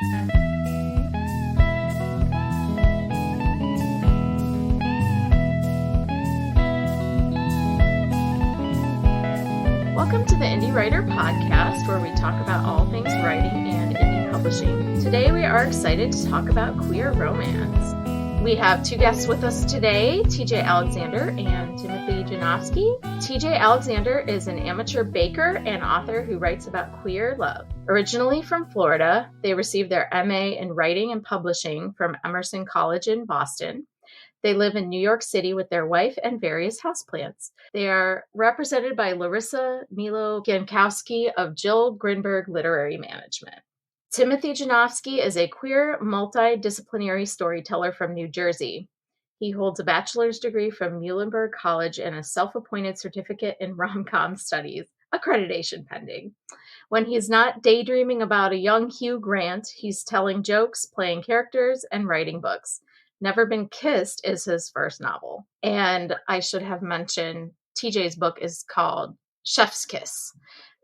Welcome to the Indie Writer Podcast, where we talk about all things writing and indie publishing. Today we are excited to talk about queer romance. We have two guests with us today, TJ Alexander and Timothy Janovsky. TJ Alexander is an amateur baker and author who writes about queer love. Originally from Florida, they received their MA in writing and publishing from Emerson College in Boston. They live in New York City with their wife and various houseplants. They are represented by Larissa, Melo, Pienkowski of Jill Grinberg Literary Management. Timothy Janovsky is a queer, multidisciplinary storyteller from New Jersey. He holds a bachelor's degree from Muhlenberg College and a self-appointed certificate in rom-com studies, accreditation pending. When he's not daydreaming about a young Hugh Grant, he's telling jokes, playing characters, and writing books. Never Been Kissed is his first novel. And I should have mentioned TJ's book is called Chef's Kiss.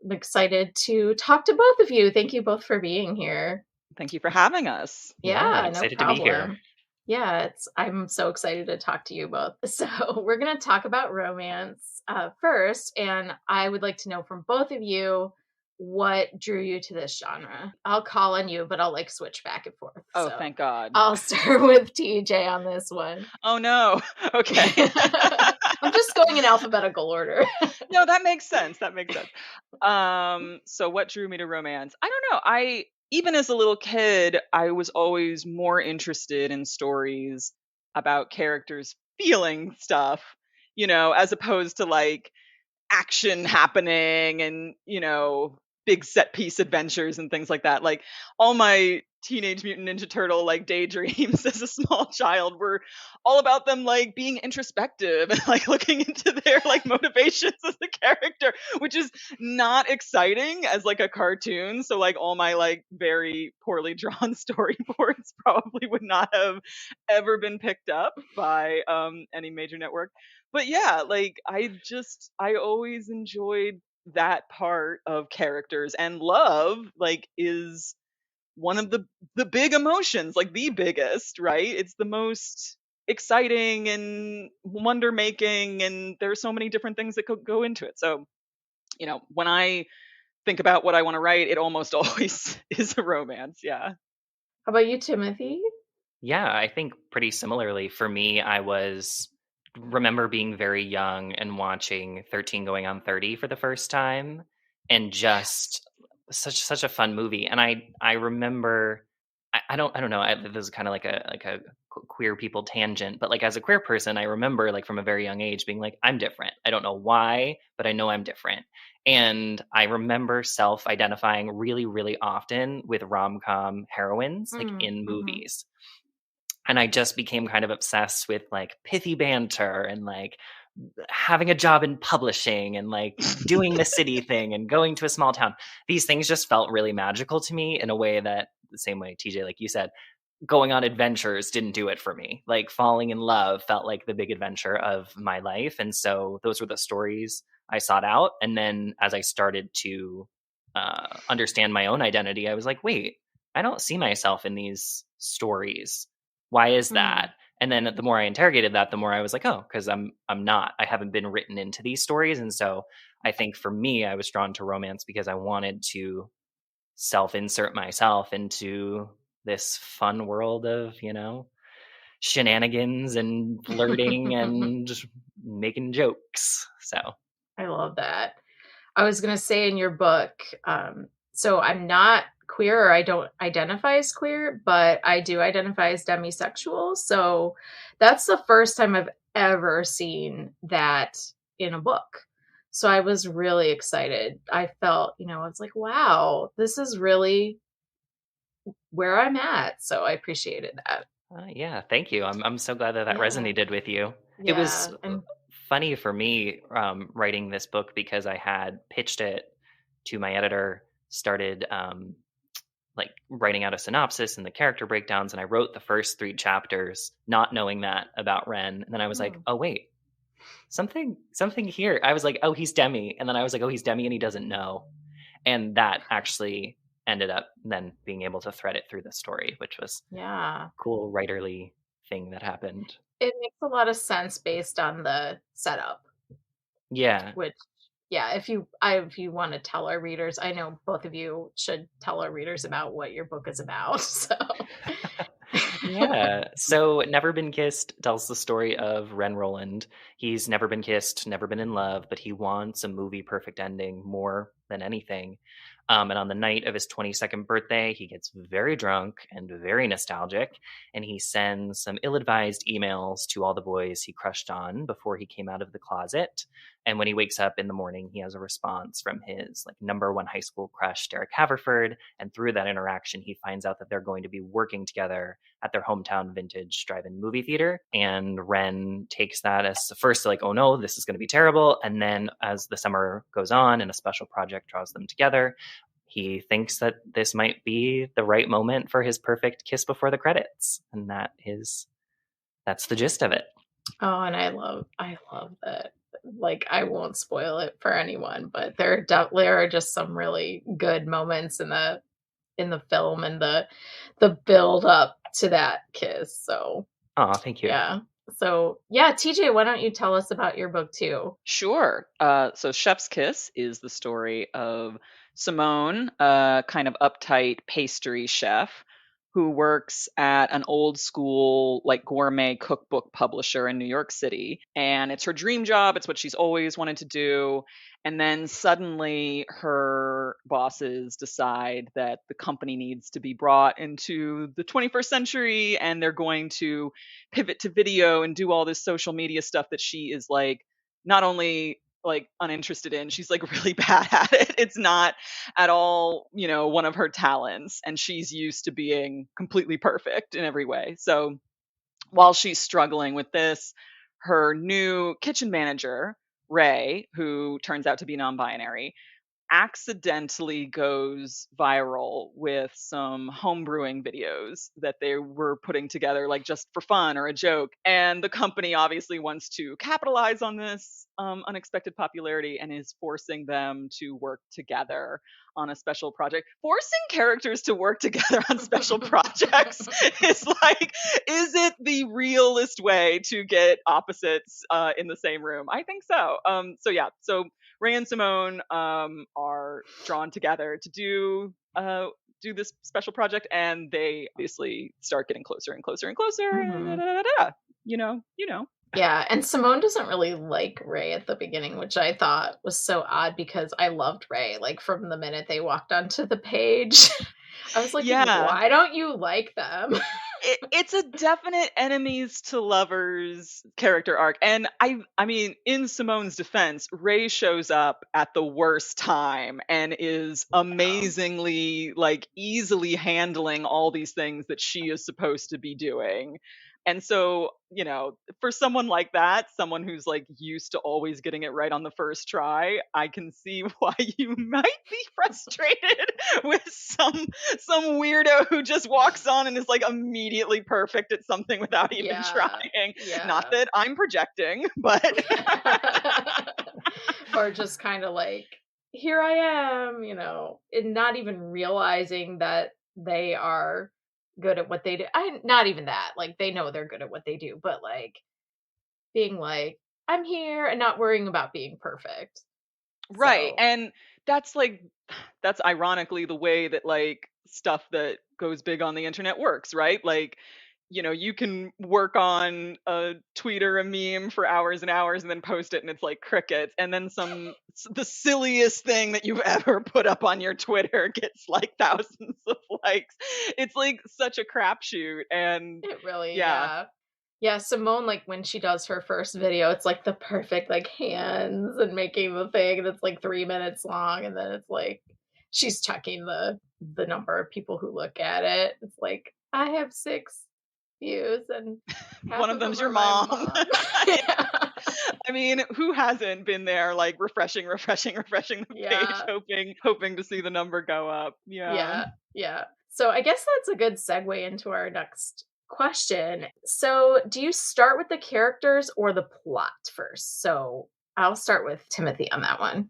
I'm excited to talk to both of you. Thank you both for being here. Thank you for having us. Yeah, excited no problem. to be here. Yeah, I'm so excited to talk to you both. So we're going to talk about romance first. And I would like to know from both of you, what drew you to this genre? I'll call on you, but I'll switch back and forth. Oh, so thank God. I'll start with TJ on this one. Oh, no. Okay. I'm just going in alphabetical order. No, that makes sense. So what drew me to romance? I don't know. Even as a little kid, I was always more interested in stories about characters feeling stuff, as opposed to action happening and, big set piece adventures and things like that. All my Teenage Mutant Ninja Turtle daydreams as a small child were all about them being introspective and looking into their motivations as a character, which is not exciting as a cartoon. So all my very poorly drawn storyboards probably would not have ever been picked up by any major network. But yeah, I always enjoyed that part of characters, and love is one of the big emotions, the biggest, right? It's the most exciting and wonder making, and there's so many different things that could go into it. So when I think about what I want to write, it almost always is a romance. Yeah. How about you, Timothy? Yeah, I think pretty similarly. For me, remember being very young and watching 13 Going on 30 for the first time, and just such a fun movie. And I remember, I don't know, this is kind of like a queer people tangent, but as a queer person, I remember from a very young age being I'm different. I don't know why, but I know I'm different. And I remember self-identifying really, really often with rom-com heroines in movies. And I just became kind of obsessed with pithy banter and having a job in publishing and doing the city thing and going to a small town. These things just felt really magical to me in a way that, the same way, TJ, like you said, going on adventures didn't do it for me. Falling in love felt like the big adventure of my life. And so those were the stories I sought out. And then as I started to understand my own identity, I was wait, I don't see myself in these stories. Why is that? And then the more I interrogated that, the more I was oh, because I'm not. I haven't been written into these stories. And so I think for me, I was drawn to romance because I wanted to self-insert myself into this fun world of, shenanigans and flirting and making jokes. So I love that. I was going to say in your book, so I'm not queer, or I don't identify as queer, but I do identify as demisexual. So that's the first time I've ever seen that in a book. So I was really excited. I felt, I was wow, this is really where I'm at. So I appreciated that. Yeah, thank you. I'm so glad that resonated with you. Yeah, it was funny for me writing this book because I had pitched it to my editor, started writing out a synopsis and the character breakdowns, and I wrote the first 3 chapters not knowing that about Ren, and then I was oh wait, something here. I was oh, he's demi, and then I was oh, he's demi and he doesn't know. And that actually ended up then being able to thread it through the story, which was Yeah. a cool writerly thing that happened. It makes a lot of sense based on the setup, Yeah. which yeah, if you want to tell our readers, I know both of you should tell our readers about what your book is about. So Yeah. So Never Been Kissed tells the story of Ren Roland. He's never been kissed, never been in love, but he wants a movie perfect ending more than anything. And on the night of his 22nd birthday, he gets very drunk and very nostalgic, and he sends some ill advised emails to all the boys he crushed on before he came out of the closet. And when he wakes up in the morning, he has a response from his like number one high school crush, Derek Haverford. And through that interaction, he finds out that they're going to be working together at their hometown vintage drive-in movie theater. And Ren takes that as the first, like, oh no, this is going to be terrible. And then as the summer goes on and a special project draws them together, he thinks that this might be the right moment for his perfect kiss before the credits. And that's the gist of it. oh, and I love that. Like, I won't spoil it for anyone, but there are just some really good moments in the film and the build up to that kiss. So, Oh, thank you. yeah. So, yeah, TJ, why don't you tell us about your book too? Sure. So Chef's Kiss is the story of Simone, a kind of uptight pastry chef who works at an old school, like gourmet cookbook publisher in New York City. And it's her dream job. It's what she's always wanted to do. And then suddenly her bosses decide that the company needs to be brought into the 21st century and they're going to pivot to video and do all this social media stuff that she is like not only like uninterested in, she's like really bad at it. It's not at all, one of her talents, and she's used to being completely perfect in every way. So while she's struggling with this, her new kitchen manager, Ray, who turns out to be non-binary, accidentally goes viral with some homebrewing videos that they were putting together like just for fun or a joke, and the company obviously wants to capitalize on this unexpected popularity and is forcing them to work together on a special project. Forcing characters to work together on special projects is like, is it the realist way to get opposites in the same room? I think so. So Ray and Simone are drawn together to do this special project, and they obviously start getting closer and closer and closer. Mhm. You know. Yeah, and Simone doesn't really like Ray at the beginning, which I thought was so odd because I loved Ray, like, from the minute they walked onto the page. I was like, Yeah. "Why don't you like them?" It's a definite enemies to lovers character arc, and I mean, in Simone's defense, Ray shows up at the worst time and is amazingly like easily handling all these things that she is supposed to be doing. And so, for someone like that, someone who's like used to always getting it right on the first try, I can see why you might be frustrated with some weirdo who just walks on and is like immediately perfect at something without even Yeah, trying. yeah. Not that I'm projecting, but Or just kinda like, "Here I am," and not even realizing that they are good at what they do. Not even that, like, they know they're good at what they do, but, like, being like, "I'm here," and not worrying about being perfect. right. So, And that's like that's ironically the way that like stuff that goes big on the internet works, right? Like, you can work on a tweet or a meme for hours and hours and then post it and it's like crickets. And then the silliest thing that you've ever put up on your Twitter gets like thousands of likes. It's like such a crapshoot. And it really yeah, yeah. Yeah, Simone, like, when she does her first video, it's, like, the perfect, like, hands and making the thing, and it's, like, 3 minutes long, and then it's, like, she's checking the number of people who look at it. It's like, "I have 6 views, and half one of of them them's your are my mom. mom." Yeah. Yeah. I mean, who hasn't been there like refreshing the page, Yeah. hoping to see the number go up? Yeah. Yeah, yeah. So I guess that's a good segue into our next question. So, do you start with the characters or the plot first? So, I'll start with Timothy on that one.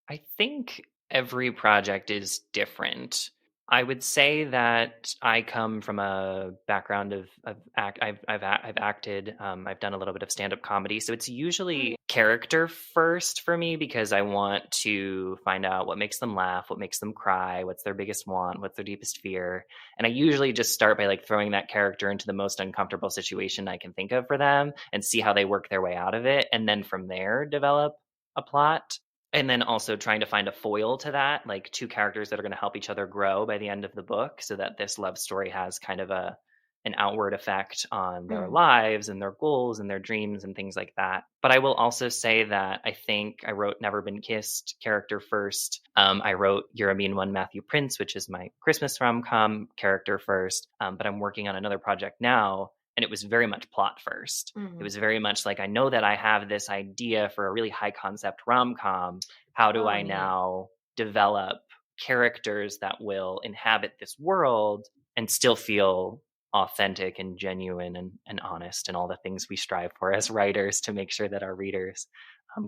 I think every project is different. I would say that I come from a background of I've acted. I've done a little bit of stand up comedy, so it's usually character first for me because I want to find out what makes them laugh, what makes them cry, what's their biggest want, what's their deepest fear, and I usually just start by like throwing that character into the most uncomfortable situation I can think of for them and see how they work their way out of it, and then from there develop a plot. And then also trying to find a foil to that, like two characters that are going to help each other grow by the end of the book so that this love story has kind of an outward effect on their lives and their goals and their dreams and things like that. But I will also say that I think I wrote Never Been Kissed character first. I wrote You're a Mean One, Matthew Prince, which is my Christmas rom-com character first. But I'm working on another project now, and it was very much plot first. It was very much like, I know that I have this idea for a really high concept rom-com. How do I now develop characters that will inhabit this world and still feel authentic and genuine and honest and all the things we strive for as writers to make sure that our readers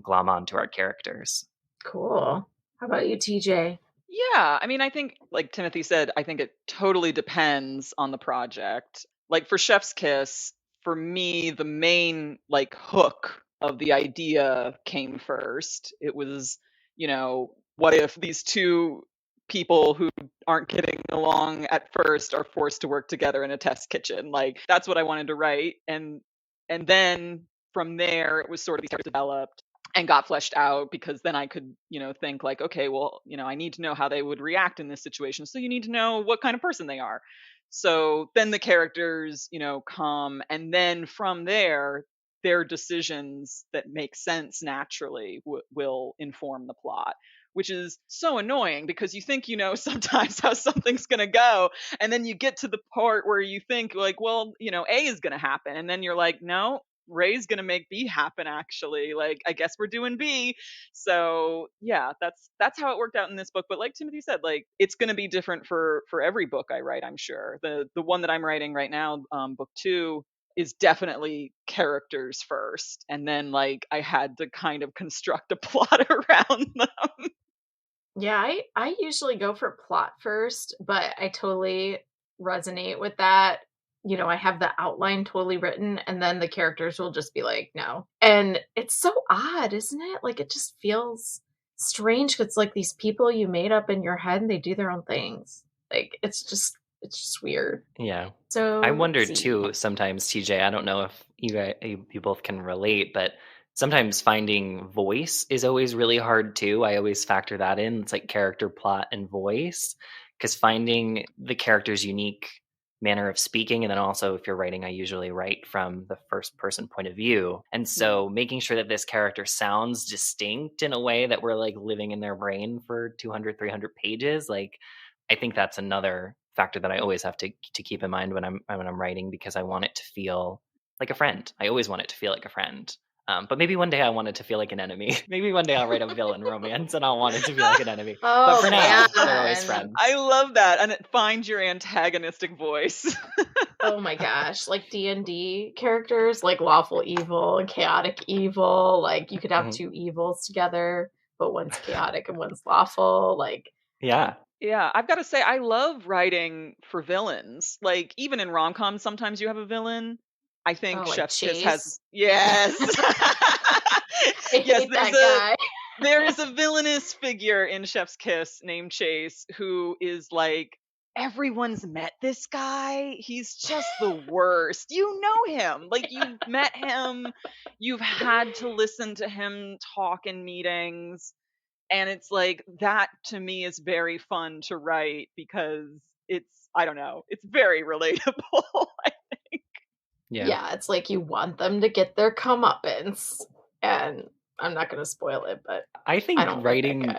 glom onto our characters. Cool. How about you, TJ? Yeah, I mean, I think, like Timothy said, I think it totally depends on the project. Like for Chef's Kiss, for me, the main like hook of the idea came first. It was, what if these two people who aren't getting along at first are forced to work together in a test kitchen? Like that's what I wanted to write. And then from there, it was sort of developed and got fleshed out, because then I could, think like, okay, well, I need to know how they would react in this situation. So you need to know what kind of person they are. So then the characters, come, and then from there, their decisions that make sense naturally will inform the plot, which is so annoying because you think, sometimes how something's going to go. And then you get to the part where you think like, well, A is going to happen. And then you're like, no, Ray's gonna make B happen, actually. Like, I guess we're doing B. So yeah, that's how it worked out in this book. But like Timothy said, like it's gonna be different for every book I write, I'm sure. The one that I'm writing right now, book 2, is definitely characters first. And then like I had to kind of construct a plot around them. Yeah, I usually go for plot first, but I totally resonate with that. I have the outline totally written, and then the characters will just be like, no. And it's so odd, isn't it? Like, it just feels strange because it's like these people you made up in your head and they do their own things. Like, it's just weird. Yeah. So I wonder too, sometimes, TJ, I don't know if you both can relate, but sometimes finding voice is always really hard too. I always factor that in. It's like character, plot, and voice, because finding the character's unique manner of speaking, and then also if you're writing, I usually write from the first person point of view, and so making sure that this character sounds distinct in a way that we're like living in their brain for 200-300 pages, like I think that's another factor that I always have to keep in mind when I'm writing, because I want it to feel like a friend. I always want it to feel like a friend. But maybe one day I want it to feel like an enemy. Maybe one day I'll write a villain romance and I'll want it to feel like an enemy. But for now, they're always friends. I love that. And find your antagonistic voice. Oh my gosh. Like D&D characters, like lawful evil and chaotic evil. Like you could have two evils together, but one's chaotic and one's lawful. Like, yeah. Yeah, I've got to say, I love writing for villains. Like, even in rom-coms, sometimes you have a villain. I think Chef's Kiss has... Yes! Yes, there is a villainous figure in Chef's Kiss named Chase who is like, everyone's met this guy. He's just the worst. You know him. Like, you've met him. You've had to listen to him talk in meetings. And it's like, that to me is very fun to write because it's, I don't know, it's very relatable, I think. Yeah, it's like you want them to get their comeuppance. And I'm not going to spoil it, but I think writing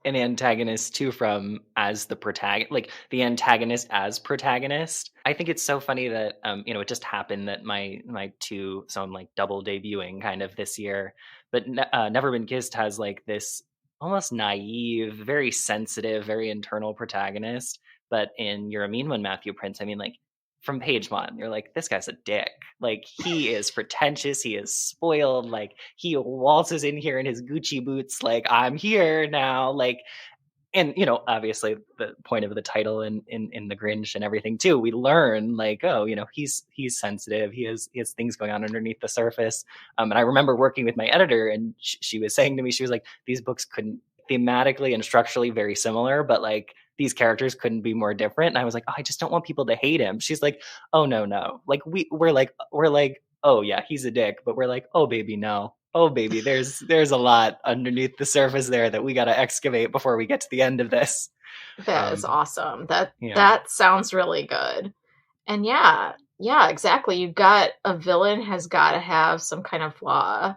an antagonist too from as the protagonist, like the antagonist as protagonist. I think it's so funny that, it just happened that my two, so I'm like double debuting kind of this year, but Never Been Kissed has like this almost naive, very sensitive, very internal protagonist. But in You're a Mean One, Matthew Prince, I mean, like from page 1, you're like, this guy's a dick. Like he is pretentious. He is spoiled. Like he waltzes in here in his Gucci boots. Like I'm here now. Like, and obviously the point of the title in the Grinch and everything too, we learn like, oh, he's sensitive, he has things going on underneath the surface. And I remember working with my editor, and she was saying to me, she was like, these books couldn't thematically and structurally very similar, but like these characters couldn't be more different. And I was like, oh, I just don't want people to hate him. She's like, oh no, like we're like, oh yeah, he's a dick, but we're like, oh baby, no. Oh baby, there's a lot underneath the surface there that we got to excavate before we get to the end of this. That is awesome. That Yeah. that sounds really good. And yeah, exactly. You've got a villain has got to have some kind of flaw.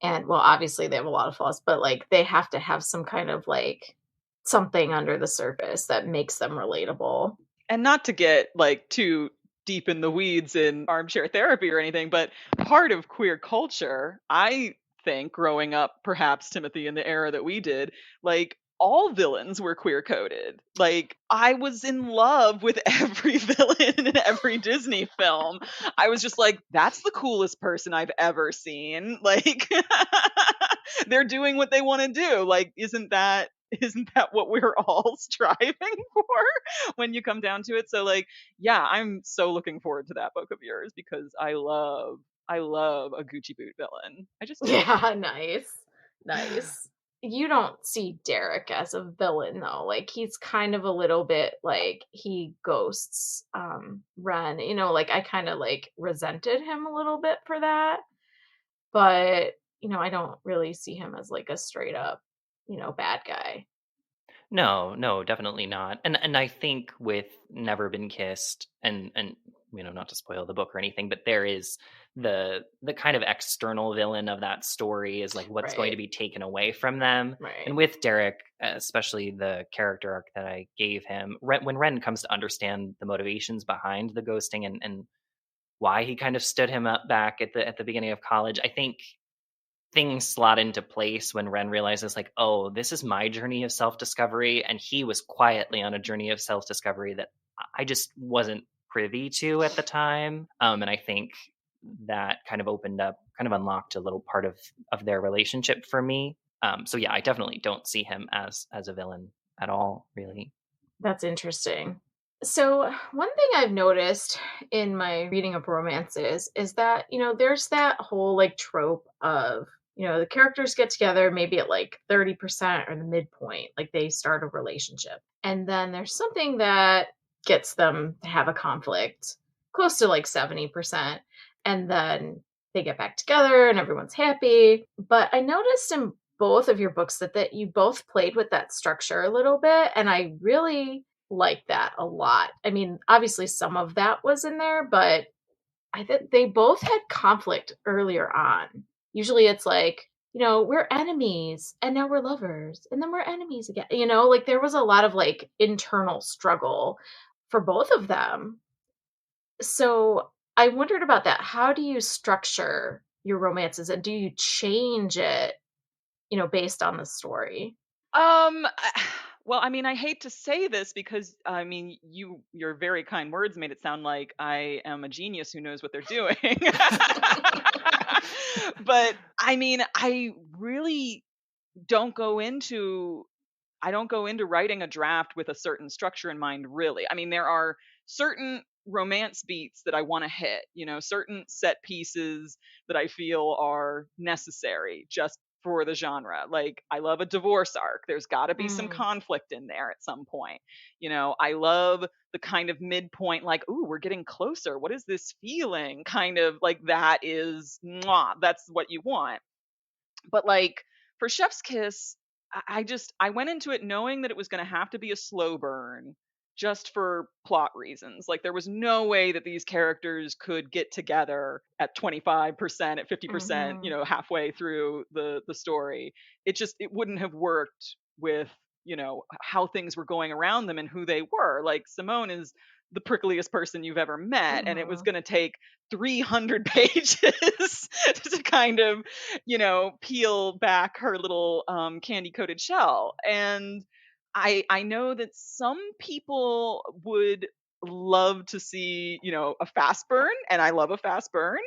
And well, obviously they have a lot of flaws, but like they have to have some kind of like something under the surface that makes them relatable. And not to get like too deep in the weeds in armchair therapy or anything, but part of queer culture, I think, growing up, perhaps, Timothy, in the era that we did, like all villains were queer coded. Like I was in love with every villain in every Disney film. I was just like, that's the coolest person I've ever seen. Like they're doing what they want to do. Like, isn't that what we're all striving for when you come down to it? So like, yeah, I'm so looking forward to that book of yours because I love a Gucci boot villain. I just do. Yeah, nice. You don't see Derek as a villain though. Like he's kind of a little bit like he ghosts Ren. Like I kind of like resented him a little bit for that. But, I don't really see him as like a straight up, bad guy. No, definitely not. And I think with Never Been Kissed, and not to spoil the book or anything, but there is the kind of external villain of that story is like what's going to be taken away from them. Right. And with Derek, especially the character arc that I gave him, when Ren comes to understand the motivations behind the ghosting and why he kind of stood him up back at the beginning of college, I think things slot into place when Ren realizes like, oh, this is my journey of self-discovery, and he was quietly on a journey of self-discovery that I just wasn't privy to at the time. And I think that kind of unlocked a little part of their relationship for me. So yeah, I definitely don't see him as a villain at all, really. That's interesting. So one thing I've noticed in my reading of romances is that, there's that whole like trope of, the characters get together maybe at like 30% or the midpoint, like they start a relationship. And then there's something that gets them to have a conflict close to like 70%. And then they get back together and everyone's happy. But I noticed in both of your books that you both played with that structure a little bit. And I really like that a lot. I mean, obviously some of that was in there, but I think they both had conflict earlier on. Usually it's like, we're enemies and now we're lovers and then we're enemies again. Like there was a lot of like internal struggle for both of them. So I wondered about that. How do you structure your romances and do you change it, based on the story? Well, I mean, I hate to say this because I mean, your very kind words made it sound like I am a genius who knows what they're doing. But I mean, I really don't go into writing a draft with a certain structure in mind, really. I mean, there are certain romance beats that I want to hit, certain set pieces that I feel are necessary just for the genre. Like, I love a divorce arc. There's got to be some conflict in there at some point. I love the kind of midpoint, like, ooh, we're getting closer. What is this feeling? Kind of like that is, mwah, that's what you want. But like for Chef's Kiss, I went into it knowing that it was going to have to be a slow burn just for plot reasons. Like there was no way that these characters could get together at 25%, at 50%, halfway through the story. It wouldn't have worked with, how things were going around them and who they were. Like Simone is the prickliest person you've ever met, and it was going to take 300 pages to kind of, peel back her little candy coated shell. And I know that some people would love to see, a fast burn, and I love a fast burn.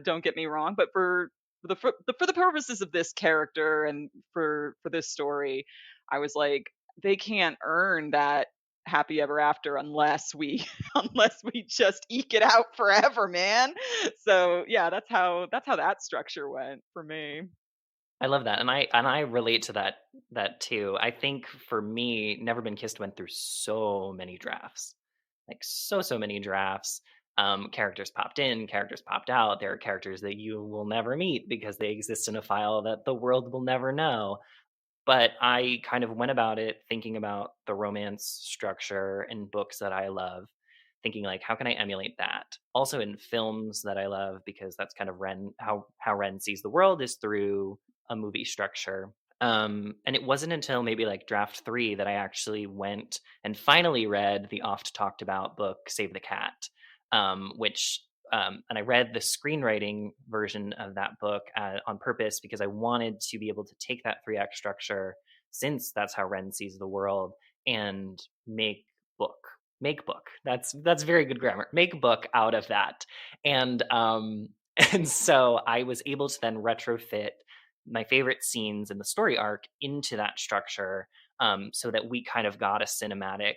Don't get me wrong, but for the purposes of this character and for this story, I was like, they can't earn that happy ever after unless we unless we just eke it out forever, man. So yeah, that's how that structure went for me. I love that, and I relate to that too. I think for me, Never Been Kissed went through so many drafts, like so many drafts. Characters popped in, characters popped out. There are characters that you will never meet because they exist in a file that the world will never know. But I kind of went about it thinking about the romance structure in books that I love, thinking like, how can I emulate that? Also in films that I love, because that's kind of how Ren sees the world is through a movie structure. And it wasn't until maybe like draft 3 that I actually went and finally read the oft talked about book Save the Cat, which and I read the screenwriting version of that book on purpose because I wanted to be able to take that 3-act structure, since that's how Ren sees the world, and book make book. That's very good grammar. Make book out of that, and and so I was able to then retrofit my favorite scenes in the story arc into that structure, so that we kind of got a cinematic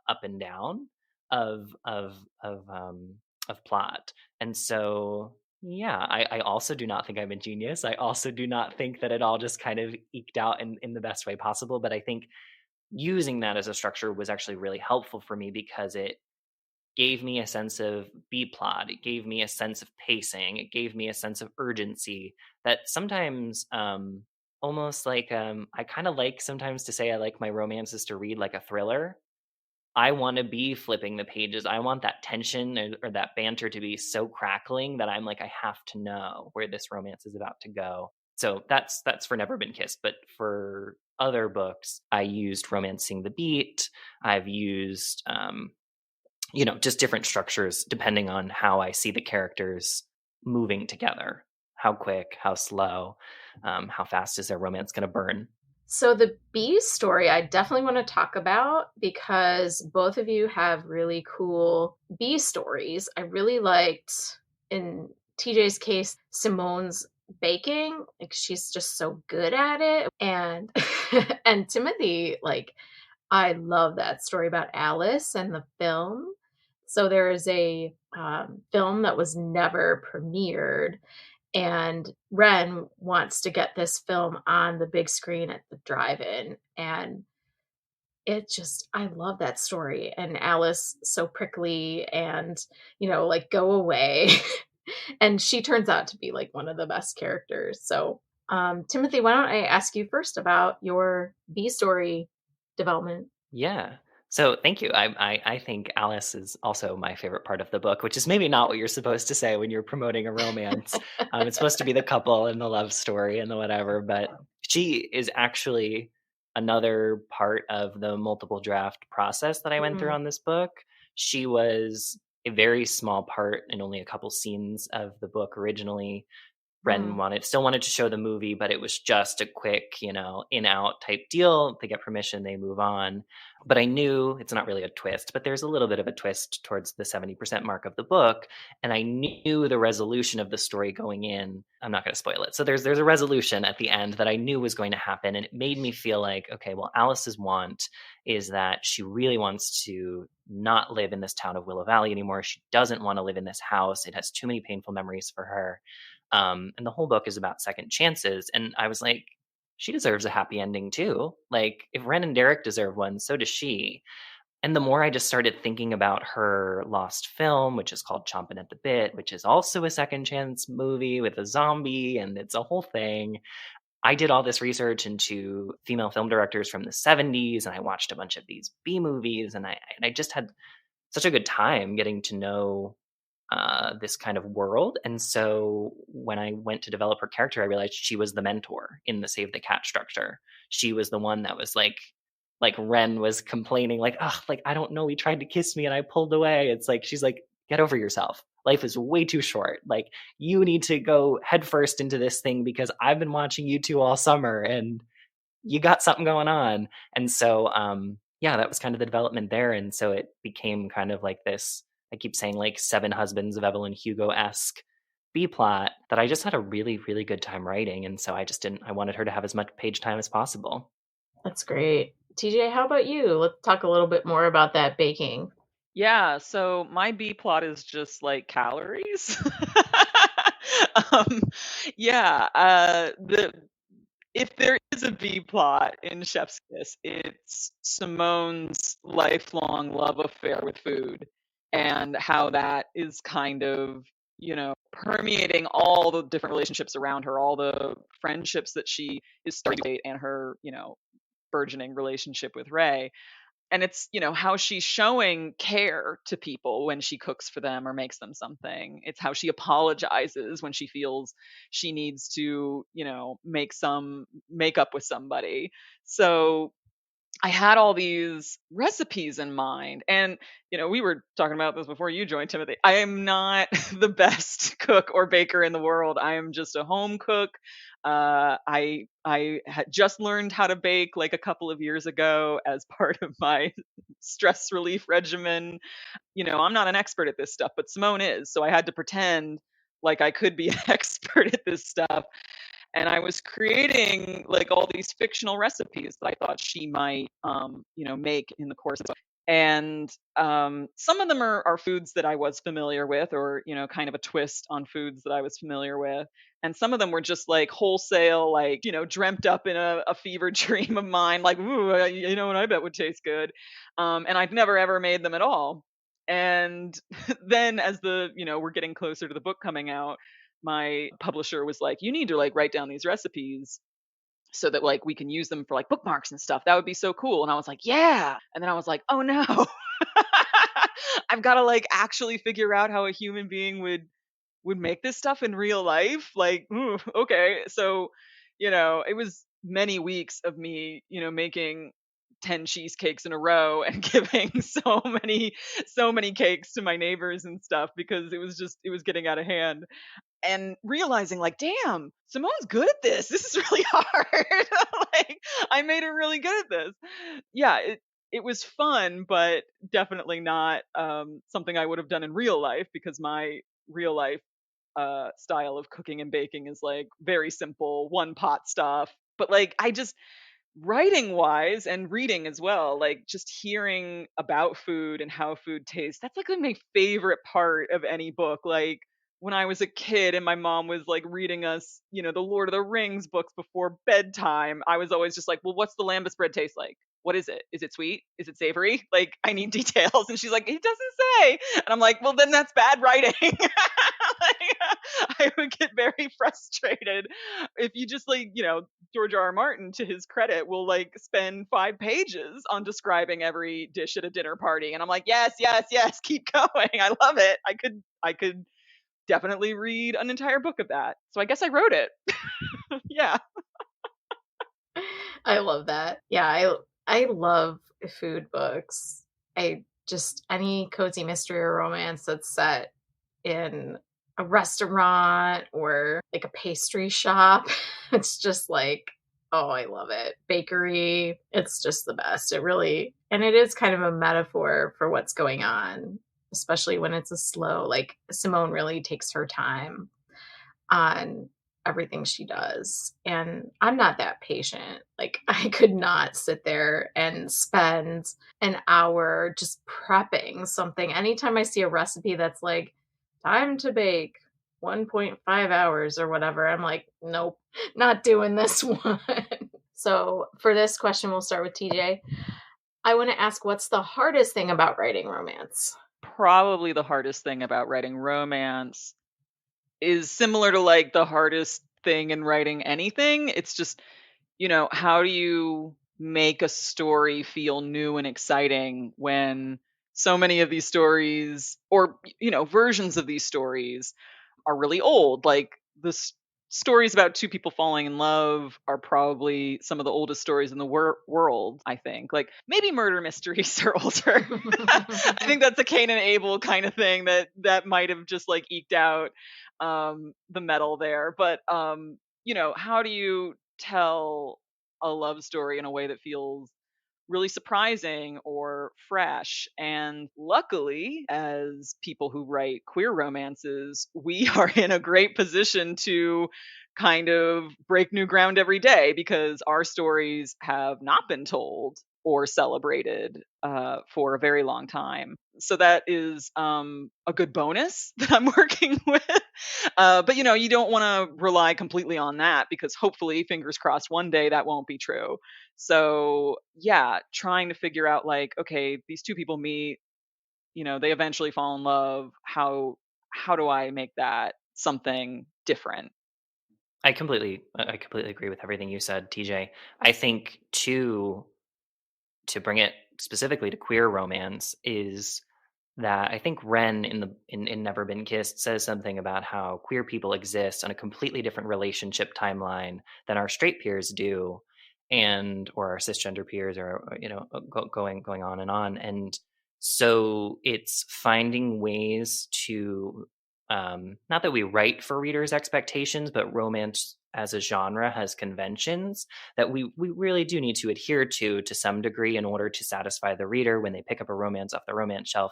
up and down of of of um, of plot. And so, yeah, I also do not think I'm a genius. I also do not think that it all just kind of eked out in the best way possible. But I think using that as a structure was actually really helpful for me because it gave me a sense of B plot. It gave me a sense of pacing. It gave me a sense of urgency that sometimes, almost like, I kind of like sometimes to say I like my romances to read like a thriller. I want to be flipping the pages. I want that tension or that banter to be so crackling that I'm like, I have to know where this romance is about to go. So that's for Never Been Kissed. But for other books, I used Romancing the Beat. I've used, just different structures depending on how I see the characters moving together. How quick, how slow, how fast is their romance going to burn? So the bee story I definitely want to talk about because both of you have really cool bee stories. I really liked, in TJ's case, Simone's baking. Like, she's just so good at it. And and Timothy, like, I love that story about Alice and the film. So there is a film that was never premiered, and Ren wants to get this film on the big screen at the drive-in. And I love that story. And Alice, so prickly and, like, go away. And she turns out to be like one of the best characters. So, Timothy, why don't I ask you first about your B story development? Yeah. So thank you. I think Alice is also my favorite part of the book, which is maybe not what you're supposed to say when you're promoting a romance. It's supposed to be the couple and the love story and the whatever, but she is actually another part of the multiple draft process that I went through Mm, on this book. She was a very small part in only a couple scenes of the book originally. Ren mm. still wanted to show the movie, but it was just a quick, in out type deal. They get permission, they move on. But I knew it's not really a twist, but there's a little bit of a twist towards the 70% mark of the book. And I knew the resolution of the story going in. I'm not going to spoil it. So there's a resolution at the end that I knew was going to happen. And it made me feel like, okay, well, Alice's want is that she really wants to not live in this town of Willow Valley anymore. She doesn't want to live in this house. It has too many painful memories for her. And the whole book is about second chances. And I was like, she deserves a happy ending too. Like, if Ren and Derek deserve one, so does she. And the more I just started thinking about her lost film, which is called Chompin' at the Bit, which is also a second chance movie with a zombie, and it's a whole thing. I did all this research into female film directors from the 70s, and I watched a bunch of these B movies, and I just had such a good time getting to know this kind of world. And so when I went to develop her character, I realized she was the mentor in the Save the Cat structure. She was the one that was like Ren was complaining, like, oh, like, I don't know, he tried to kiss me and I pulled away. It's like, she's like, get over yourself. Life is way too short. Like, you need to go headfirst into this thing because I've been watching you two all summer and you got something going on. And so, yeah, that was kind of the development there. And so it became kind of like this, I keep saying like Seven Husbands of Evelyn Hugo-esque B plot that I just had a really, really good time writing. And so I wanted her to have as much page time as possible. That's great. TJ, how about you? Let's talk a little bit more about that baking. Yeah, so my B plot is just like calories. um, yeah, the if there is a B plot in Chef's Kiss, it's Simone's lifelong love affair with food and how that is kind of, permeating all the different relationships around her, all the friendships that she is starting to date, and her, burgeoning relationship with Ray. And it's, how she's showing care to people when she cooks for them or makes them something. It's how she apologizes when she feels she needs to, make up with somebody. So I had all these recipes in mind. And, we were talking about this before you joined, Timothy. I am not the best cook or baker in the world. I am just a home cook. I had just learned how to bake like a couple of years ago as part of my stress relief regimen. I'm not an expert at this stuff, but Simone is. So I had to pretend like I could be an expert at this stuff, and I was creating like all these fictional recipes that I thought she might, make in the course of. And some of them are foods that I was familiar with, or kind of a twist on foods that I was familiar with. And some of them were just like wholesale, like dreamt up in a fever dream of mine, like, ooh, what I bet would taste good. And I'd never ever made them at all. And then as we're getting closer to the book coming out, my publisher was like, you need to like write down these recipes so that like we can use them for like bookmarks and stuff. That would be so cool. And I was like, yeah. And then I was like, oh no. I've got to like actually figure out how a human being would make this stuff in real life. Like, ooh, okay. So, it was many weeks of me, making 10 cheesecakes in a row and giving so many cakes to my neighbors and stuff, because it was getting out of hand, and realizing like, damn, Simone's good at this. This is really hard. Like, I made her really good at this. Yeah, it was fun, but definitely not something I would have done in real life, because my real life style of cooking and baking is like very simple, one pot stuff. But like, I just, writing wise and reading as well, like just hearing about food and how food tastes, that's like my favorite part of any book. Like when I was a kid and my mom was like reading us, the Lord of the Rings books before bedtime, I was always just like, well, what's the lambus bread taste like? What is it? Is it sweet? Is it savory? Like, I need details. And she's like, it doesn't say. And I'm like, well, then that's bad writing. Like, I would get very frustrated if you just like, George R. R. Martin, to his credit, will like spend 5 pages on describing every dish at a dinner party, and I'm like, yes, yes, yes, keep going. I love it. I could definitely read an entire book of that. So I guess I wrote it. Yeah. I love that. Yeah, I love food books. I just any cozy mystery or romance that's set in a restaurant or like a pastry shop. It's just like, oh, I love it. Bakery, it's just the best. It really, and it is kind of a metaphor for what's going on, especially when it's a slow, like Simone really takes her time on everything she does. And I'm not that patient. Like, I could not sit there and spend an hour just prepping something. Anytime I see a recipe that's like, time to bake 1.5 hours or whatever, I'm like, nope, not doing this one. So, for this question, we'll start with TJ. I want to ask, what's the hardest thing about writing romance? Probably the hardest thing about writing romance is similar to like the hardest thing in writing anything. It's just, how do you make a story feel new and exciting when so many of these stories, or, versions of these stories, are really old? Like stories about two people falling in love are probably some of the oldest stories in the world, I think. Like maybe murder mysteries are older. I think that's a Cain and Abel kind of thing that might have just like eked out the metal there. But how do you tell a love story in a way that feels really surprising or fresh? And luckily, as people who write queer romances, we are in a great position to kind of break new ground every day, because our stories have not been told or celebrated for a very long time. So that is a good bonus that I'm working with. But you don't want to rely completely on that, because hopefully, fingers crossed, one day that won't be true. So yeah, trying to figure out like, okay, these two people meet, they eventually fall in love. How do I make that something different? I completely agree with everything you said, TJ. I think to bring it specifically to queer romance is that I think Ren in Never Been Kissed says something about how queer people exist on a completely different relationship timeline than our straight peers do, and or our cisgender peers, or going on. And so it's finding ways to, not that we write for readers' expectations, but romance as a genre has conventions that we really do need to adhere to some degree in order to satisfy the reader when they pick up a romance off the romance shelf.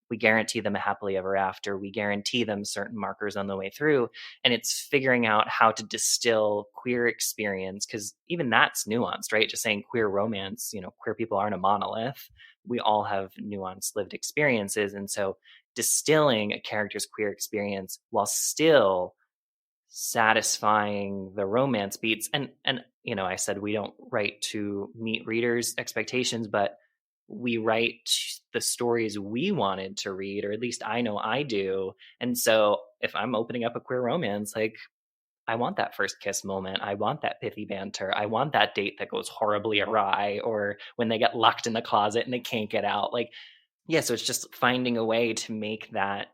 We guarantee them a happily ever after. We guarantee them certain markers on the way through. And it's figuring out how to distill queer experience, because even that's nuanced, right? Just saying queer romance, queer people aren't a monolith. We all have nuanced lived experiences. And so distilling a character's queer experience while still satisfying the romance beats. And I said we don't write to meet readers' expectations, but we write the stories we wanted to read, or at least I know I do. And so if I'm opening up a queer romance, like, I want that first kiss moment. I want that pithy banter. I want that date that goes horribly awry, or when they get locked in the closet and they can't get out. Like, yeah, so it's just finding a way to make that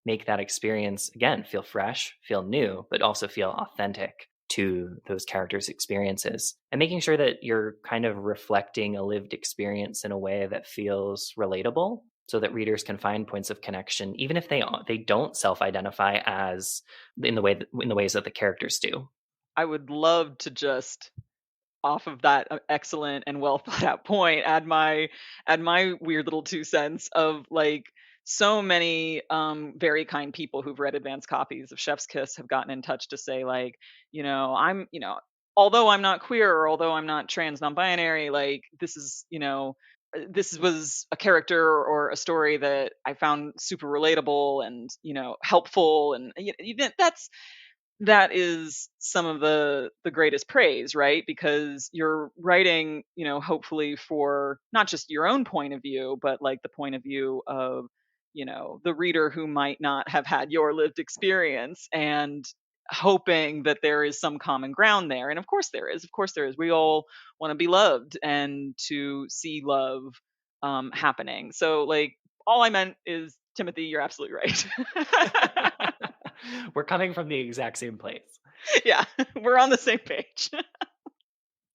experience, again, feel fresh, feel new, but also feel authentic to those characters' experiences, and making sure that you're kind of reflecting a lived experience in a way that feels relatable, so that readers can find points of connection, even if they don't self-identify as in the ways that the characters do. I would love to just, off of that excellent and well thought out point, add my weird little 2 cents of like, so many very kind people who've read advanced copies of Chef's Kiss have gotten in touch to say like, I'm, although I'm not queer, or although I'm not trans, non-binary, like, this was a character or a story that I found super relatable and helpful, and that is some of the greatest praise, right? Because you're writing, hopefully for not just your own point of view, but like the point of view of, the reader who might not have had your lived experience, and hoping that there is some common ground there. And of course there is. Of course there is. We all want to be loved and to see love happening. So like, all I meant is, Timothy, you're absolutely right. We're coming from the exact same place. Yeah, we're on the same page.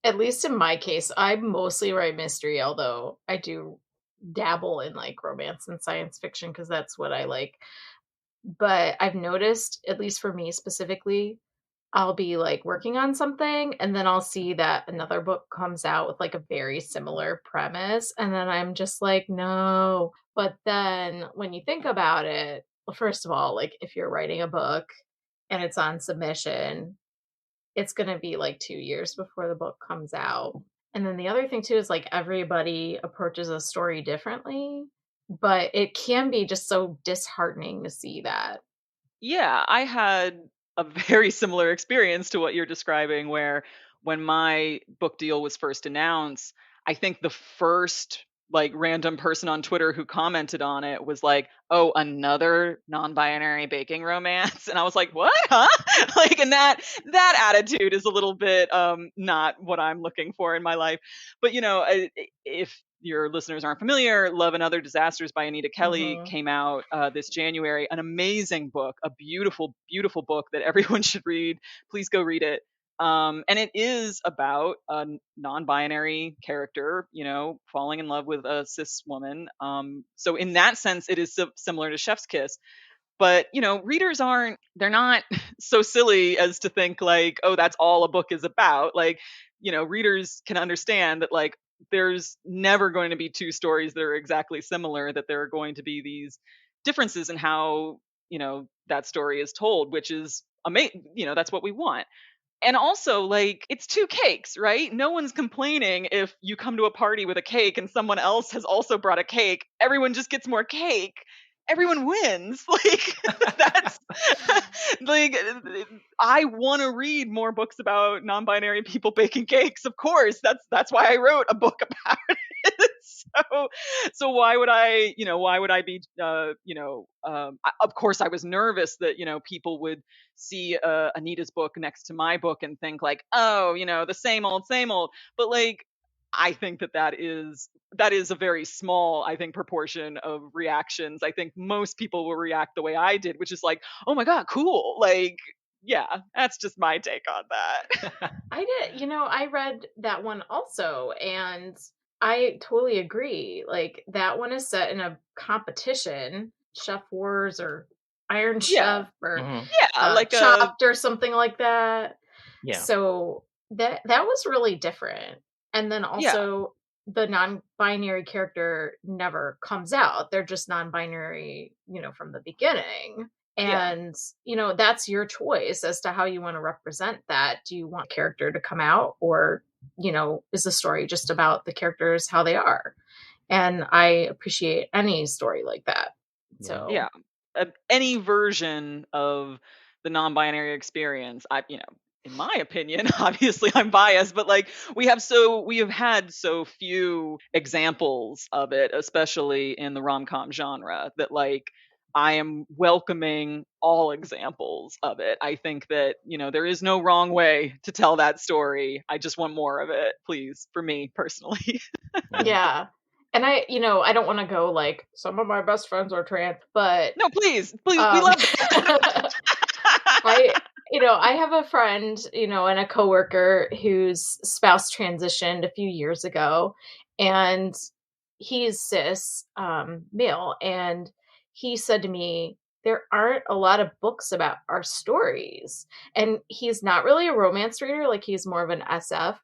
At least in my case, I mostly write mystery, although I do dabble in like romance and science fiction because that's what I like. But I've noticed, at least for me specifically, I'll be like working on something and then I'll see that another book comes out with like a very similar premise. And then I'm just like, no. But then when you think about it, well, first of all, like if you're writing a book and it's on submission, it's going to be like 2 years before the book comes out. And then the other thing too is like everybody approaches a story differently, but it can be just so disheartening to see that. Yeah, I had a very similar experience to what you're describing, where when my book deal was first announced, I think the first like random person on Twitter who commented on it was like, "Oh, another non-binary baking romance." And I was like, "What? Huh?" Like, and that attitude is a little bit not what I'm looking for in my life. But if your listeners aren't familiar, Love and Other Disasters by Anita Kelly Mhm. came out this January. An amazing book, a beautiful, beautiful book that everyone should read. Please go read it. And it is about a non-binary character, falling in love with a cis woman. So in that sense, it is similar to Chef's Kiss. But readers they're not so silly as to think like, oh, that's all a book is about. Like, readers can understand that like there's never going to be two stories that are exactly similar, that there are going to be these differences in how that story is told, which is amazing. That's what we want. And also, like, it's two cakes, right? No one's complaining if you come to a party with a cake and someone else has also brought a cake. Everyone just gets more cake. Everyone wins. Like, that's like, I want to read more books about non-binary people baking cakes. Of course, that's why I wrote a book about it. So why would I, why would I be, of course I was nervous that, people would see Anita's book next to my book and think like, oh, the same old, same old. But like, I think that is a very small, I think, proportion of reactions. I think most people will react the way I did, which is like, oh my God, cool. Like, yeah, that's just my take on that. I did, I read that one also, and I totally agree. Like, that one is set in a competition, Chef Wars or Iron Yeah. Chef or Yeah, like Chopped or something like that. Yeah. So that was really different. And then also the non-binary character never comes out. They're just non-binary, from the beginning. And, that's your choice as to how you want to represent that. Do you want character to come out, or, is the story just about the characters, how they are? And I appreciate any story like that. So yeah, any version of the non-binary experience, in my opinion, obviously I'm biased, but like we have had so few examples of it, especially in the rom-com genre, that like I am welcoming all examples of it. I think that, there is no wrong way to tell that story. I just want more of it, please, for me personally. yeah. And I don't want to go like, some of my best friends are trans, but No, please, we love it. I have a friend, and a coworker whose spouse transitioned a few years ago, and he's cis, male, and he said to me, there aren't a lot of books about our stories. And he's not really a romance reader, like he's more of an SF.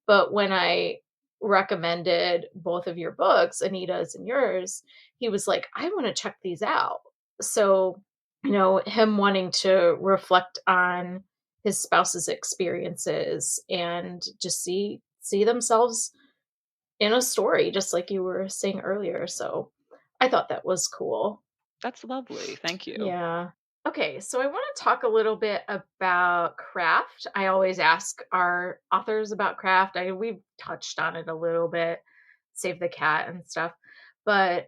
But when I recommended both of your books, Anita's and yours, he was like, I want to check these out. So, him wanting to reflect on his spouse's experiences and just see themselves in a story, just like you were saying earlier. So I thought that was cool. That's lovely. Thank you. Yeah. Okay, so I want to talk a little bit about craft. I always ask our authors about craft. We've touched on it a little bit, Save the Cat and stuff. But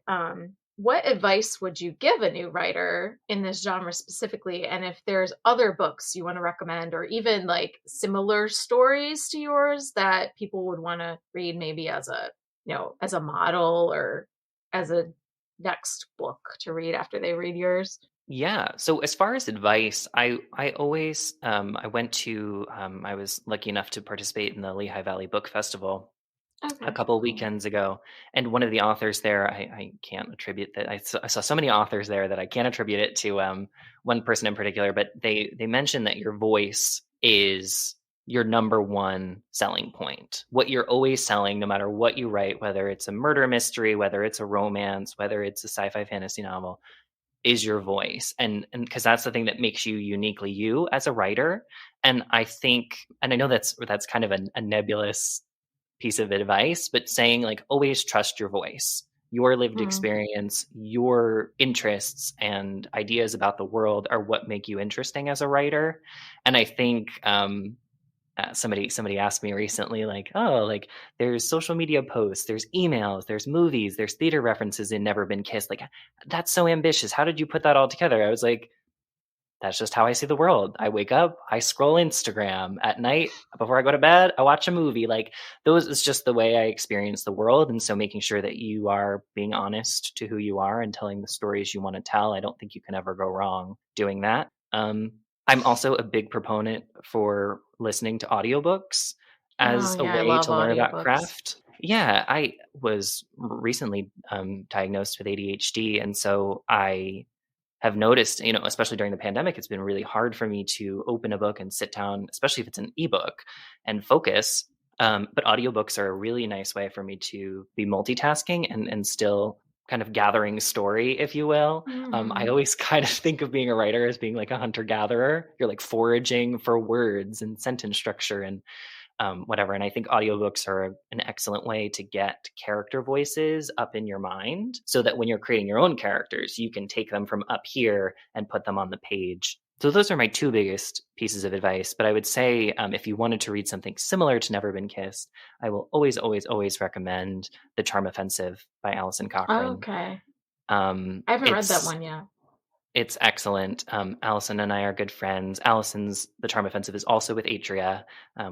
what advice would you give a new writer in this genre specifically? And if there's other books you want to recommend, or even like similar stories to yours that people would want to read, maybe as a model or as a next book to read after they read yours? Yeah. So as far as advice, I always I went to I was lucky enough to participate in the Lehigh Valley Book Festival Okay, a couple cool. weekends ago, and one of the authors there, I can't attribute that. I saw so many authors there that I can't attribute it to one person in particular, but they mentioned that your voice is your number one selling point. What you're always selling, no matter what you write, whether it's a murder mystery, whether it's a romance, whether it's a sci-fi fantasy novel, is your voice. And because that's the thing that makes you uniquely you as a writer. And I think, and I know that's kind of a nebulous piece of advice, but saying like always trust your voice, your lived experience, your interests and ideas about the world are what make you interesting as a writer. And I think somebody asked me recently, like, oh, like there's social media posts, there's emails, there's movies, there's theater references in Never Been Kissed. Like, that's so ambitious. How did you put that all together? I was like, that's just how I see the world. I wake up, I scroll Instagram at night. Before I go to bed, I watch a movie. Like, those is just the way I experience the world. And so making sure that you are being honest to who you are and telling the stories you want to tell, I don't think you can ever go wrong doing that. I'm also a big proponent for listening to audiobooks as a I way love to learn about audiobooks. craft. Yeah, I was recently diagnosed with ADHD. And so I have noticed, especially during the pandemic, it's been really hard for me to open a book and sit down, especially if it's an ebook, and focus. But audiobooks are a really nice way for me to be multitasking and still kind of gathering story, if you will. I always kind of think of being a writer as being like a hunter-gatherer. You're like foraging for words and sentence structure and whatever. And I think audiobooks are an excellent way to get character voices up in your mind so that when you're creating your own characters, you can take them from up here and put them on the page. So those are my two biggest pieces of advice. But I would say if you wanted to read something similar to Never Been Kissed, I will always, always, always recommend The Charm Offensive by Alison Cochrane. Okay. I haven't read that one yet. It's excellent. Allison and I are good friends. Allison's The Charm Offensive is also with Atria,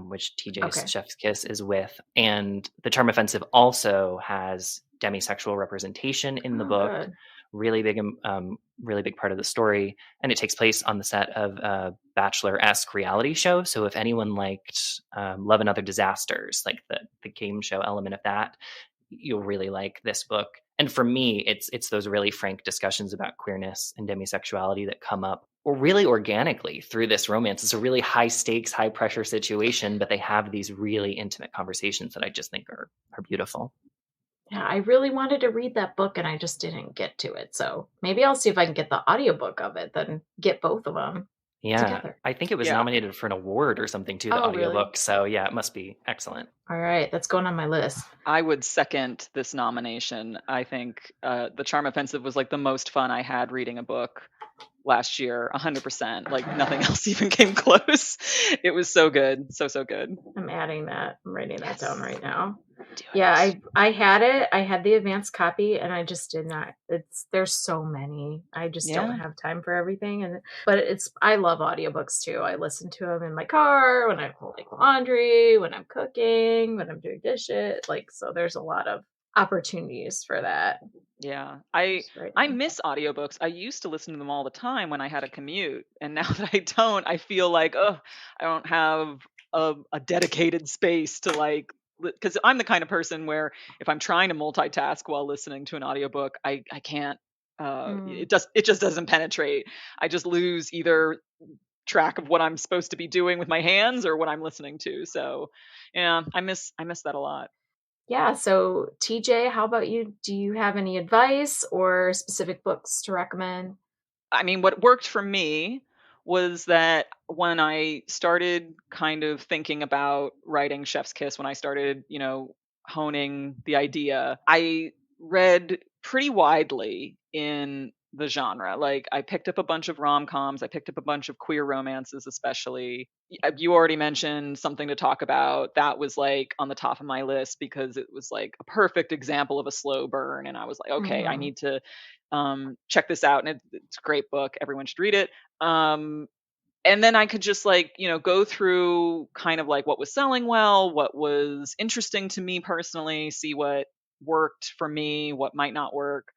which TJ's Chef's Kiss is with. And The Charm Offensive also has demisexual representation in the book. Good. Really big part of the story. And it takes place on the set of a Bachelor-esque reality show. So if anyone liked Love and Other Disasters, like the game show element of that, you'll really like this book. And for me, it's those really frank discussions about queerness and demisexuality that come up really organically through this romance. It's a really high stakes, high pressure situation, but they have these really intimate conversations that I just think are beautiful. Yeah, I really wanted to read that book and I just didn't get to it. So maybe I'll see if I can get the audiobook of it, then get both of them together. I think it was nominated for an award or something too, the audiobook. Really? So yeah, it must be excellent. All right, that's going on my list. I would second this nomination. I think The Charm Offensive was like the most fun I had reading a book last year, 100%. Like nothing else even came close. It was so good. So good. I'm adding that. I'm writing that down right now. Yeah, I had it. I had the advanced copy and I just did not. There's so many. I just don't have time for everything. But I love audiobooks too. I listen to them in my car, when I'm like laundry, when I'm cooking, when I'm doing dishes. So there's a lot of opportunities for that. Yeah. I miss audiobooks. I used to listen to them all the time when I had a commute. And now that I don't, I feel like, I don't have a dedicated space to because I'm the kind of person where if I'm trying to multitask while listening to an audiobook, I can't, it just doesn't penetrate. I just lose either track of what I'm supposed to be doing with my hands or what I'm listening to. So yeah, I miss that a lot. Yeah. So TJ, how about you? Do you have any advice or specific books to recommend? I mean, what worked for me was that when I started kind of thinking about writing Chef's Kiss, when I started, honing the idea, I read pretty widely in the genre. Like I picked up a bunch of rom-coms, I picked up a bunch of queer romances, especially. You already mentioned Something to Talk About. That was like on the top of my list because it was like a perfect example of a slow burn. And I was like, okay, I need to check this out. And it's a great book. Everyone should read it. And then I could just go through kind of like what was selling well, what was interesting to me personally, see what worked for me, what might not work.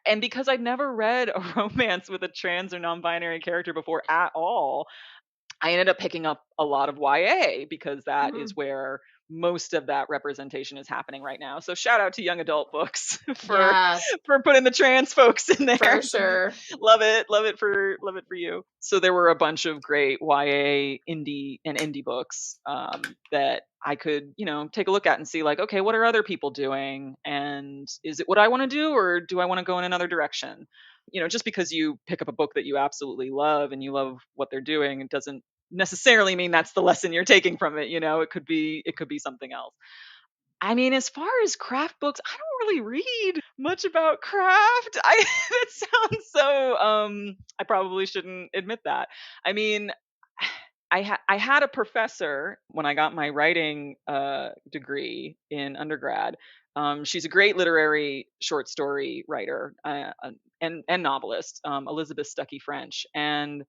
And because I'd never read a romance with a trans or non-binary character before at all, I ended up picking up a lot of YA because that is where most of that representation is happening right now. So shout out to young adult books for putting the trans folks in there. For sure. Love it for you. So there were a bunch of great YA indie books that I could, take a look at and see like, okay, what are other people doing? And is it what I want to do, or do I want to go in another direction? Just because you pick up a book that you absolutely love and you love what they're doing, it doesn't necessarily mean that's the lesson you're taking from it. It could be something else. I mean, as far as craft books, I don't really read much about craft. That sounds so, I probably shouldn't admit that. I mean, I had a professor when I got my writing degree in undergrad. She's a great literary short story writer and novelist, Elizabeth Stuckey French. And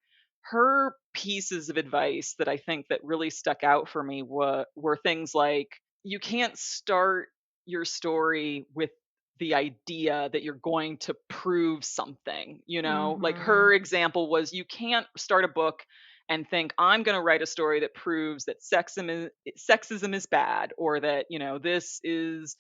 her pieces of advice that I think that really stuck out for me were things like, you can't start your story with the idea that you're going to prove something, like her example was, you can't start a book and think, I'm going to write a story that proves that sexism is bad, or that, this is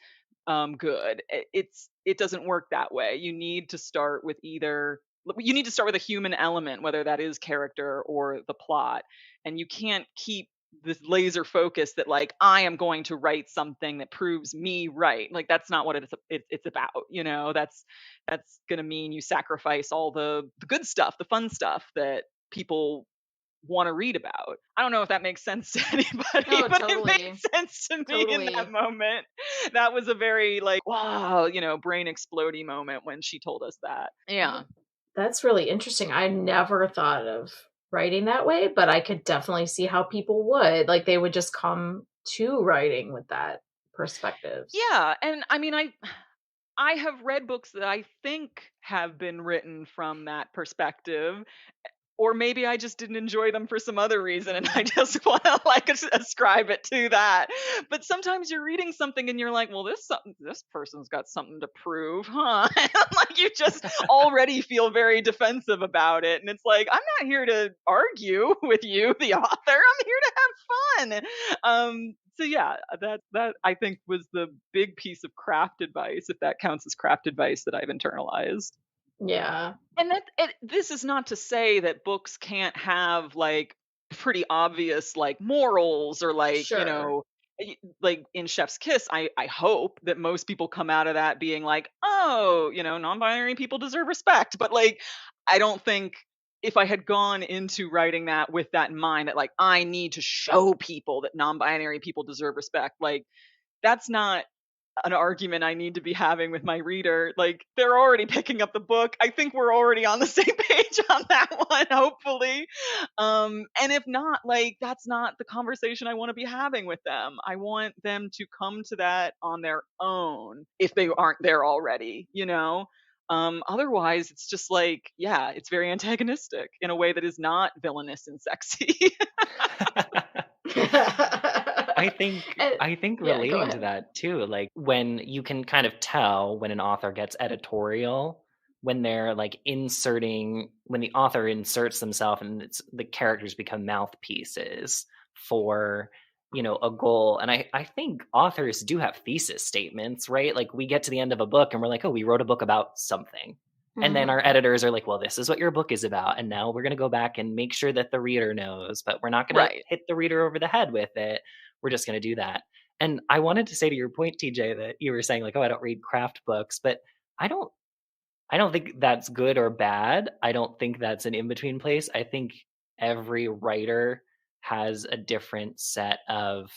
good. It doesn't work that way. You need to start with a human element, whether that is character or the plot. And you can't keep this laser focus that like I am going to write something that proves me right. Like that's not what it's about, you know. That's going to mean you sacrifice all the good stuff, the fun stuff that people want to read about. I don't know if that makes sense to anybody, No, but it totally. made sense to me in Totally. that moment. That was a very like, wow, you know, brain explodey moment when she told us that. Yeah. That's really interesting. I never thought of writing that way, but I could definitely see how people would. Like they would just come to writing with that perspective. Yeah, and I mean I have read books that I think have been written from that perspective, or maybe I just didn't enjoy them for some other reason and I just want to like ascribe it to that. But sometimes you're reading something and you're like, well, this person's got something to prove, huh? Like you just already feel very defensive about it, and it's like I'm not here to argue with you, the author. I'm here to have fun. So yeah, that I think was the big piece of craft advice, if that counts as craft advice, that I've internalized. Yeah. And this is not to say that books can't have like pretty obvious like morals or like, you Sure. know, like in Chef's Kiss, I hope that most people come out of that being like, oh, you know, non-binary people deserve respect. But like, I don't think if I had gone into writing that with that in mind, that like I need to show people that non-binary people deserve respect, like that's not an argument I need to be having with my reader. Like they're already picking up the book. I think we're already on the same page on that one, hopefully. And if not, like that's not the conversation I want to be having with them. I want them to come to that on their own if they aren't there already, you know? Otherwise it's just like, yeah, it's very antagonistic in a way that is not villainous and sexy. I think Yeah, go relating to ahead. that too, like when you can kind of tell when an author gets editorial, when they're like when the author inserts themselves and the characters become mouthpieces for, you know, a goal. And I think authors do have thesis statements, right? Like we get to the end of a book and we're like, oh, we wrote a book about something. And then Mhm. our editors are like, well, this is what your book is about. And now we're going to go back and make sure that the reader knows, but we're not going to Right. hit the reader over the head with it. We're just going to do that. And I wanted to say to your point, TJ, that you were saying like, oh, I don't read craft books, but I don't I don't think that's good or bad. I don't think that's an in-between place. I think every writer has a different set of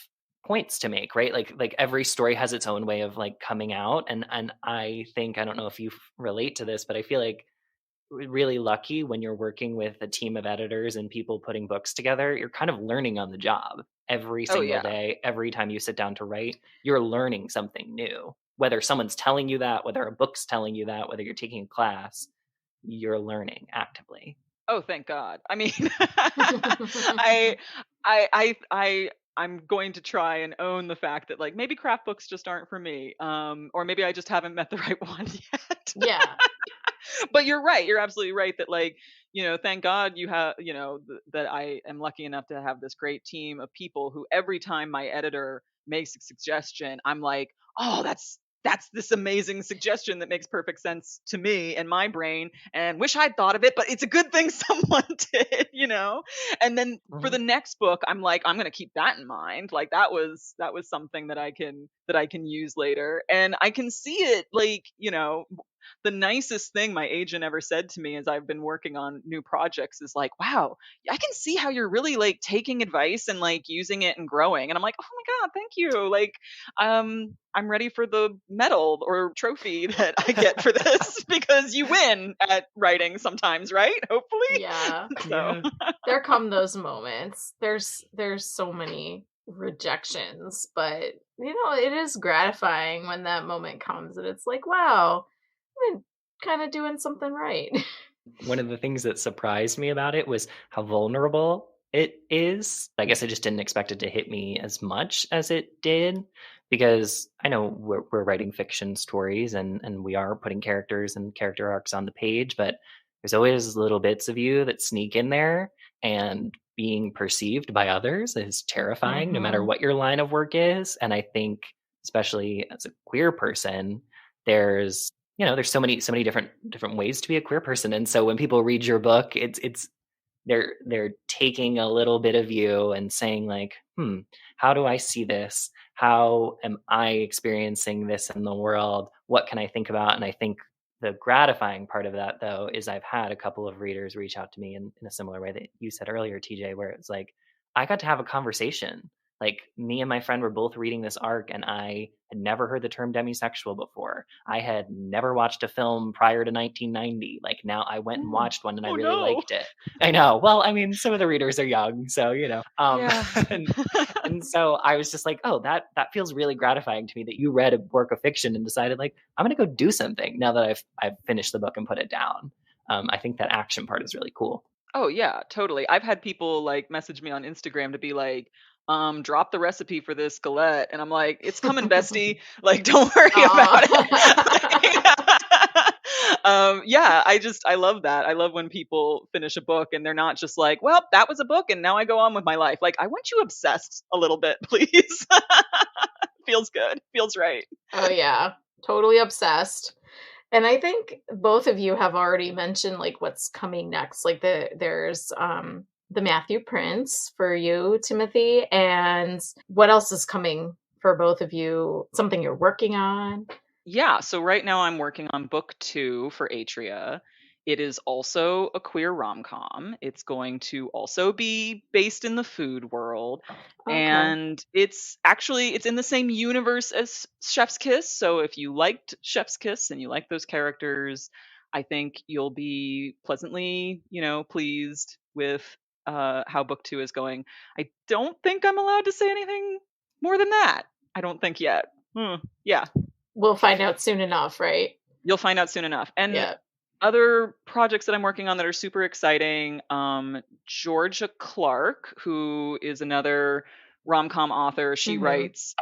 points to make, right? Like every story has its own way of like coming out. And I think, I don't know if you relate to this, but I feel like really lucky when you're working with a team of editors and people putting books together. You're kind of learning on the job every Oh single yeah. day. Every time you sit down to write, you're learning something new. Whether someone's telling you that, whether a book's telling you that, whether you're taking a class, you're learning actively. Oh, thank God. I mean, I, I'm going to try and own the fact that like maybe craft books just aren't for me, or maybe I just haven't met the right one yet. Yeah. But you're right. You're absolutely right that like, you know, thank God you have, you know, that I am lucky enough to have this great team of people who every time my editor makes a suggestion, I'm like, oh, that's this amazing suggestion that makes perfect sense to me and my brain, and wish I'd thought of it, but it's a good thing someone did, you know. And then for the Mhm. next book, I'm like, I'm going to keep that in mind. Like that was something that I can use later, and I can see it, like, you know, the nicest thing my agent ever said to me as I've been working on new projects is like, wow, I can see how you're really like taking advice and like using it and growing. And I'm like, oh my God, thank you. Like, I'm ready for the medal or trophy that I get for this because you win at writing sometimes, right? Hopefully. Yeah. So, Yeah. There come those moments. There's so many rejections, but you know, it is gratifying when that moment comes and it's like, wow, I'm kind of doing something right. One of the things that surprised me about it was how vulnerable it is. I guess I just didn't expect it to hit me as much as it did, because I know we're writing fiction stories and we are putting characters and character arcs on the page, but there's always little bits of you that sneak in there, and being perceived by others is terrifying no matter Mhm. what your line of work is. And I think, especially as a queer person, there's there's so many different ways to be a queer person. And so when people read your book, it's they're taking a little bit of you and saying like, how do I see this? How am I experiencing this in the world? What can I think about? And I think the gratifying part of that, though, is I've had a couple of readers reach out to me in a similar way that you said earlier, TJ, where it's like, I got to have a conversation. Like, me and my friend were both reading this arc, and I had never heard the term demisexual before. I had never watched a film prior to 1990. Like, now I went and watched one, and I really liked it. I know. Well, I mean, some of the readers are young, so, and so I was just like, oh, that feels really gratifying to me that you read a work of fiction and decided, like, I'm going to go do something now that I've finished the book and put it down. I think that action part is really cool. Oh yeah, totally. I've had people like message me on Instagram to be like, drop the recipe for this galette. And I'm like, it's coming, bestie. Like, don't worry about it. I love that. I love when people finish a book and they're not just like, well, that was a book and now I go on with my life. Like, I want you obsessed a little bit, please. Feels good. Feels right. Oh yeah, totally obsessed. And I think both of you have already mentioned like what's coming next. Like there's the Matthew Prince for you, Timothy, and what else is coming for both of you? Something you're working on? Yeah, so right now I'm working on book 2 for Atria. It is also a queer rom-com. It's going to also be based in the food world. Okay. And it's in the same universe as Chef's Kiss. So if you liked Chef's Kiss and you like those characters, I think you'll be pleasantly, pleased with how book 2 is going. I don't think I'm allowed to say anything more than that. I don't think yet. Yeah. We'll find out soon enough, right? You'll find out soon enough. And other projects that I'm working on that are super exciting. Georgia Clark, who is another rom-com author, she writes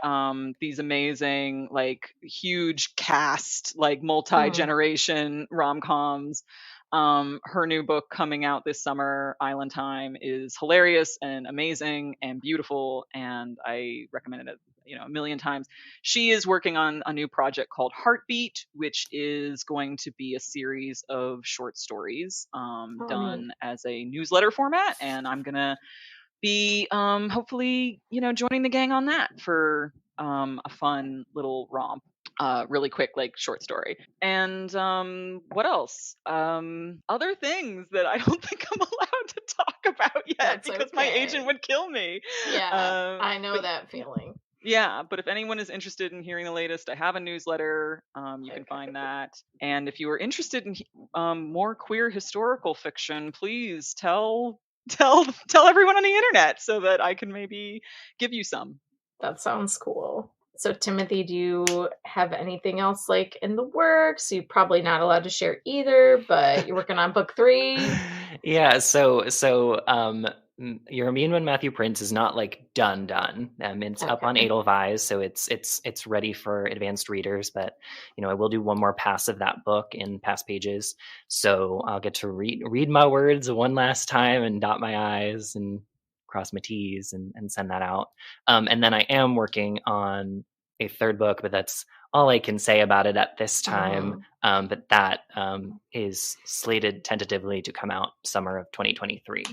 these amazing, like, huge cast, like multi-generation rom-coms. Her new book coming out this summer, Island Time, is hilarious and amazing and beautiful, and I recommend it a million times. She is working on a new project called Heartbeat, which is going to be a series of short stories done as a newsletter format, and I'm gonna be hopefully joining the gang on that for a fun little romp. Really quick, like, short story. And what else? Other things that I don't think I'm allowed to talk about yet. That's because my agent would kill me. Yeah, I know that feeling. Yeah, but if anyone is interested in hearing the latest, I have a newsletter. You can find that. And if you are interested in more queer historical fiction, please tell everyone on the internet so that I can maybe give you some. That sounds cool. So Timothy, do you have anything else like in the works? You're probably not allowed to share either, but you're working on book 3. Yeah. So Your Mean One Matthew Prince is not like done. It's up on Edelweiss, so it's ready for advanced readers. But I will do one more pass of that book in past pages, so I'll get to read my words one last time and dot my I's and cross my T's and send that out. And then I am working on a third book, but that's all I can say about it at this time. But that is slated tentatively to come out summer of 2023.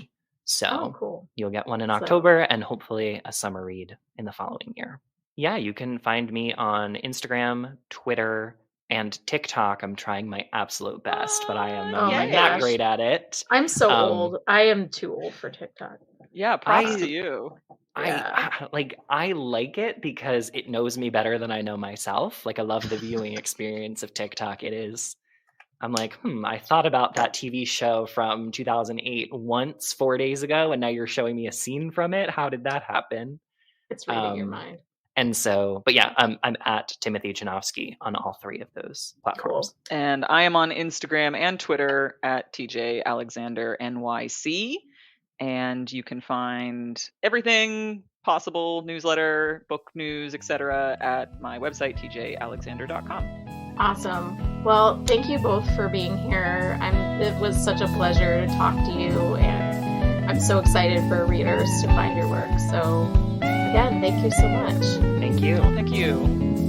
So cool. You'll get one in October and hopefully a summer read in the following year. Yeah, you can find me on Instagram, Twitter, and TikTok. I'm trying my absolute best, but I am not great at it. I'm so old. I am too old for TikTok. Yeah, props to you. I like it because it knows me better than I know myself. Like, I love the viewing experience of TikTok. I'm like, I thought about that TV show from 2008 once 4 days ago, and now you're showing me a scene from it. How did that happen? It's reading your mind. And so, but yeah, I'm at Timothy Janovsky on all 3 of those platforms. Cool. And I am on Instagram and Twitter at TJ Alexander NYC. And you can find everything possible, newsletter, book news, etc., at my website, tjalexander.com. Awesome. Well, thank you both for being here. It was such a pleasure to talk to you, and I'm so excited for readers to find your work. So, again, thank you so much. Thank you. Thank you.